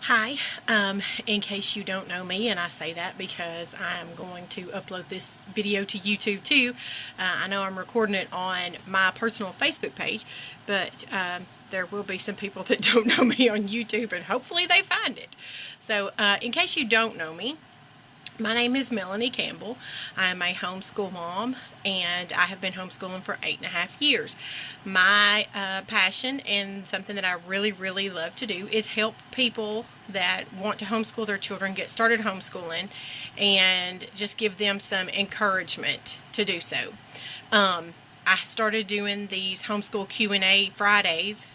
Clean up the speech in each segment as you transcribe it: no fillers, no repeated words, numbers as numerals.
Hi, in case you don't know me, and I say that because I'm going to upload this video to YouTube too. I know I'm recording it on my personal Facebook page, but there will be some people that don't know me on YouTube, and hopefully they find it. So, in case you don't know me, my name is Melanie Campbell. I'm a homeschool mom, and I have been homeschooling for 8.5 years. My passion and something that I really love to do is help people that want to homeschool their children get started homeschooling and just give them some encouragement to do so. I started doing these Homeschool Q&A Fridays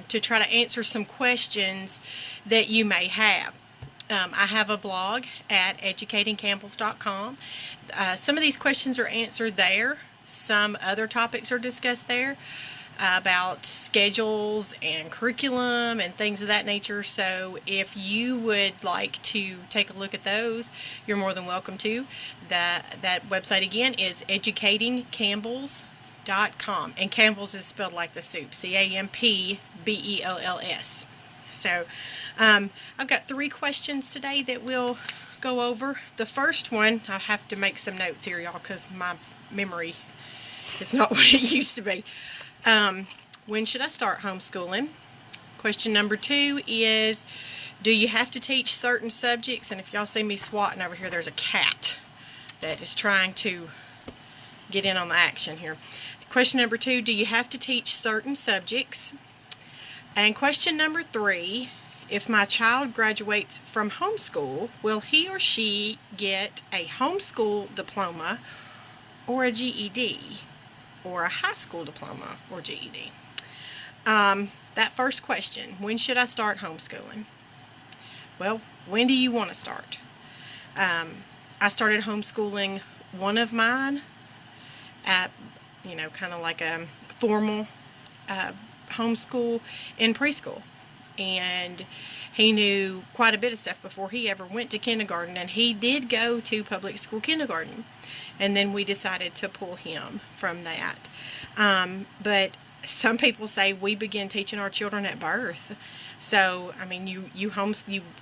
to try to answer some questions that you may have. I have a blog at educatingcampbells.com. Some of these questions are answered there. Some other topics are discussed there about schedules and curriculum and things of that nature. So if you would like to take a look at those, you're more than welcome to. That website again is educatingcampbells.com. And Campbell's is spelled like the soup, Campbells. So I've got 3 questions today that we'll go over. The first one, I have to make some notes here, y'all, because my memory is not what it used to be. When should I start homeschooling? Question number 2 is, do you have to teach certain subjects? And if y'all see me swatting over here, there's a cat that is trying to get in on the action here. Question number 2, do you have to teach certain subjects? And question number 3, if my child graduates from homeschool, will he or she get a homeschool diploma or a GED or a high school diploma or GED? That first question, when should I start homeschooling? Well, when do you want to start? I started homeschooling one of mine at, kind of like a formal homeschool in preschool, and he knew quite a bit of stuff before he ever went to kindergarten, and he did go to public school kindergarten, and then we decided to pull him from that. But some people say we begin teaching our children at birth. So, I mean, you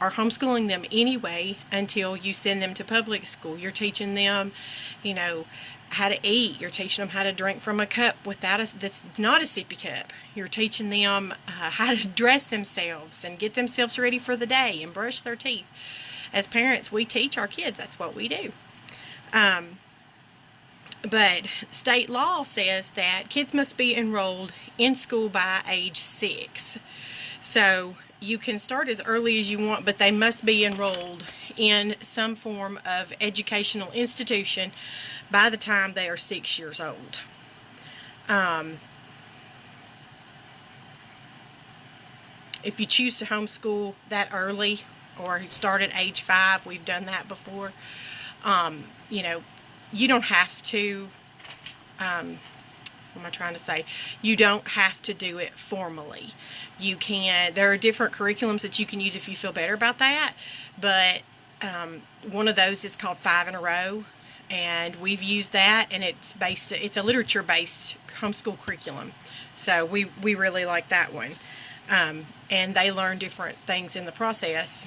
are homeschooling them anyway until you send them to public school. You're teaching them, how to eat. You're teaching them how to drink from a cup that's not a sippy cup. You're teaching them how to dress themselves and get themselves ready for the day and brush their teeth. As parents, we teach our kids. That's what we do. But state law says that kids must be enrolled in school by age 6. So you can start as early as you want, but they must be enrolled in some form of educational institution by the time they are 6 years old. If you choose to homeschool that early or start at age 5, we've done that before, you don't have to, what am I trying to say? You don't have to do it formally. There are different curriculums that you can use if you feel better about that, but one of those is called 5 in a Row, and we've used that, and it's a literature-based homeschool curriculum, so we really like that one. And they learn different things in the process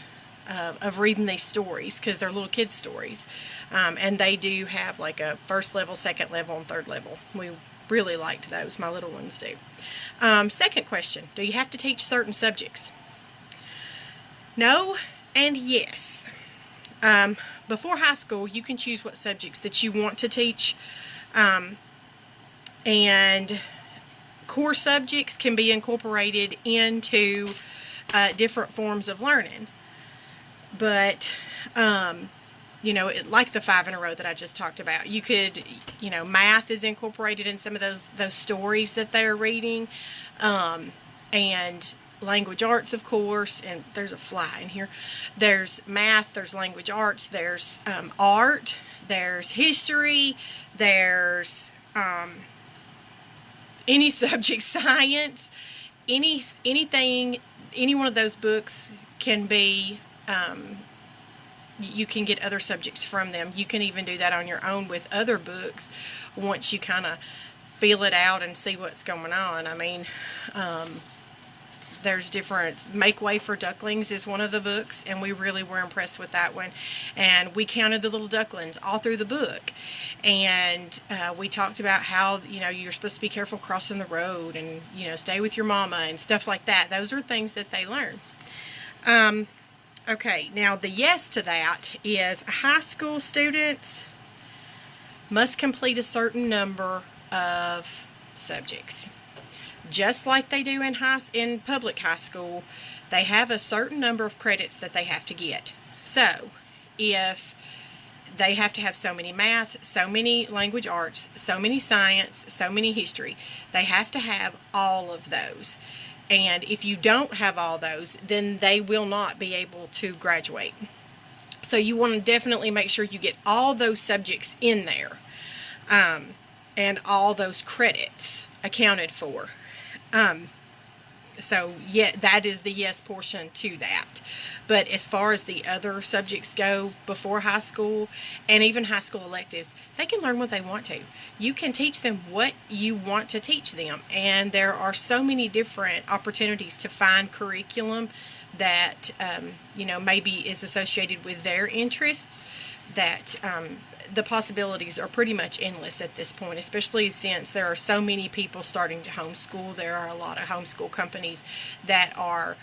of reading these stories, because they're little kids' stories. And they do have like a first level, second level, and third level. We really liked those. My little ones do. Second question, do you have to teach certain subjects? No and yes. Before high school, you can choose what subjects that you want to teach. And core subjects can be incorporated into different forms of learning. But like the 5 in a Row that I just talked about, you could, math is incorporated in some of those stories that they're reading, and language arts, of course, and there's a fly in here. There's math, there's language arts, there's art, there's history, there's any subject, science, anything, any one of those books can be, you can get other subjects from them. You can even do that on your own with other books once you kind of feel it out and see what's going on. I mean, there's different, Make Way for Ducklings is one of the books, and we really were impressed with that one. And we counted the little ducklings all through the book. And we talked about how, you're supposed to be careful crossing the road, and, stay with your mama and stuff like that. Those are things that they learn. Okay, now the yes to that is high school students must complete a certain number of subjects. Just like they do in public high school, they have a certain number of credits that they have to get. So, if they have to have so many math, so many language arts, so many science, so many history, they have to have all of those. And if you don't have all those, then they will not be able to graduate. So you want to definitely make sure you get all those subjects in there, and all those credits accounted for. So yeah, that is the yes portion to that. But as far as the other subjects go before high school, and even high school electives, they can learn what they want to. You can teach them what you want to teach them. And there are so many different opportunities to find curriculum that, maybe is associated with their interests, that the possibilities are pretty much endless at this point, especially since there are so many people starting to homeschool. There are a lot of homeschool companies that are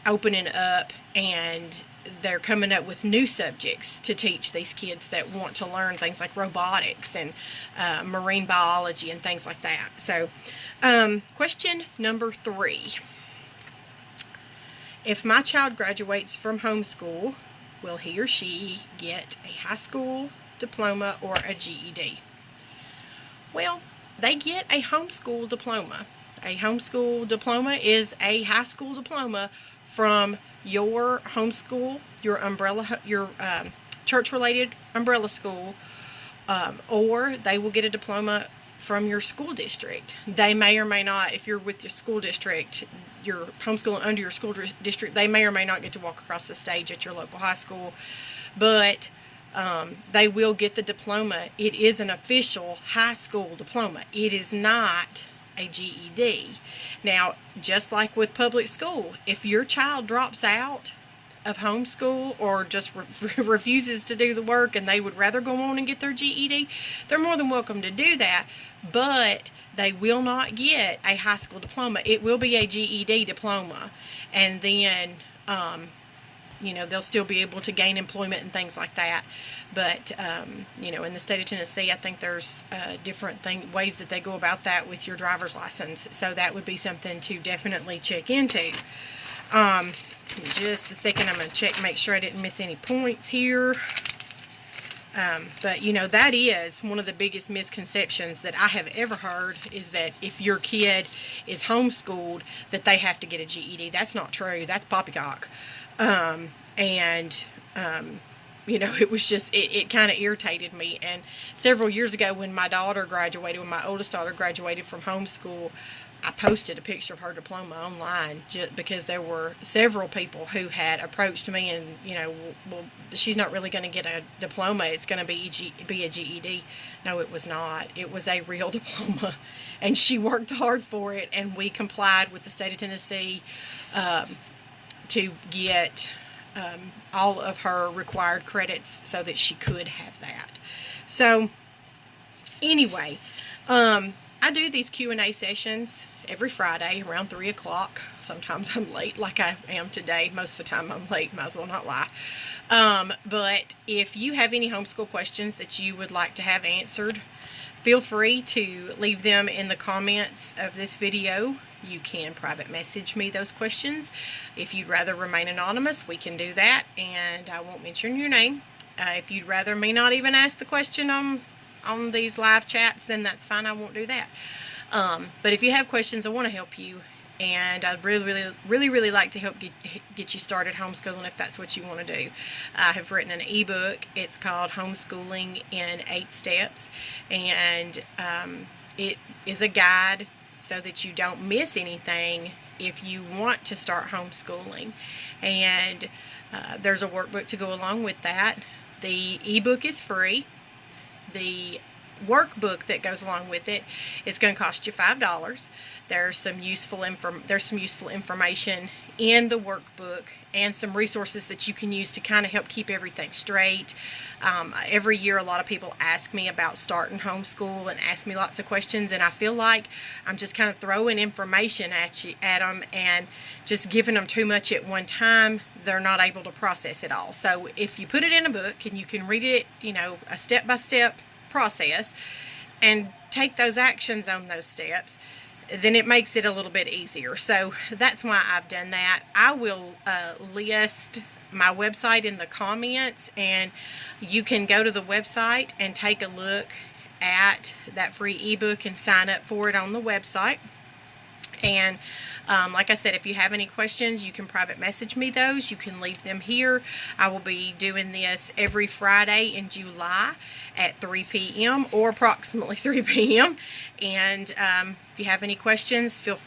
opening up, and they're coming up with new subjects to teach these kids that want to learn things like robotics and marine biology and things like that. So, question number 3. If my child graduates from homeschool, will he or she get a high school diploma or a GED? Well, they get a homeschool diploma. A homeschool diploma is a high school diploma from your homeschool, your church-related umbrella school, or they will get a diploma from your school district. They may or may not, if you're with your school district, you're homeschooling under your school district, they may or may not get to walk across the stage at your local high school, but they will get the diploma. It is an official high school diploma. It is not a GED. Now, just like with public school, if your child drops out of homeschool or just refuses to do the work and they would rather go on and get their GED, they're more than welcome to do that, but they will not get a high school diploma. It will be a GED diploma, and then they'll still be able to gain employment and things like that. But in the state of Tennessee, I think there's different ways that they go about that with your driver's license, so that would be something to definitely check into. Just a second, I'm going to make sure I didn't miss any points here. But that is one of the biggest misconceptions that I have ever heard, is that if your kid is homeschooled, that they have to get a GED. That's not true. That's poppycock. It was just, it kind of irritated me. And several years ago when my oldest daughter graduated from homeschool, I posted a picture of her diploma online just because there were several people who had approached me and, well, she's not really going to get a diploma. It's going to be a GED. No, it was not. It was a real diploma, and she worked hard for it, and we complied with the state of Tennessee to get all of her required credits so that she could have that. So, anyway, I do these Q&A sessions every Friday around 3 o'clock. Sometimes I'm late, like I am today. Most of the time I'm late, might as well not lie. But if you have any homeschool questions that you would like to have answered, feel free to leave them in the comments of this video. You can private message me those questions. If you'd rather remain anonymous, we can do that, and I won't mention your name. If you'd rather me not even ask the question on these live chats, then that's fine. I won't do that. But if you have questions, I want to help you, and I'd really like to help get you started homeschooling if that's what you want to do. I have written an ebook. It's called Homeschooling in 8 Steps, and it is a guide so that you don't miss anything if you want to start homeschooling. And there's a workbook to go along with that. The ebook is free. The workbook that goes along with it. It's going to cost you $5. There's some useful information in the workbook and some resources that you can use to kind of help keep everything straight. Every year a lot of people ask me about starting homeschool and ask me lots of questions, and I feel like I'm just kind of throwing information at them and just giving them too much at one time. They're not able to process it all. So if you put it in a book and you can read it, a step-by-step process and take those actions on those steps, then it makes it a little bit easier. So that's why I've done that. I will list my website in the comments, and you can go to the website and take a look at that free ebook and sign up for it on the website. And like I said, if you have any questions, you can private message me those. You can leave them here. I will be doing this every Friday in July at 3 p.m. or approximately 3 p.m. And if you have any questions, feel free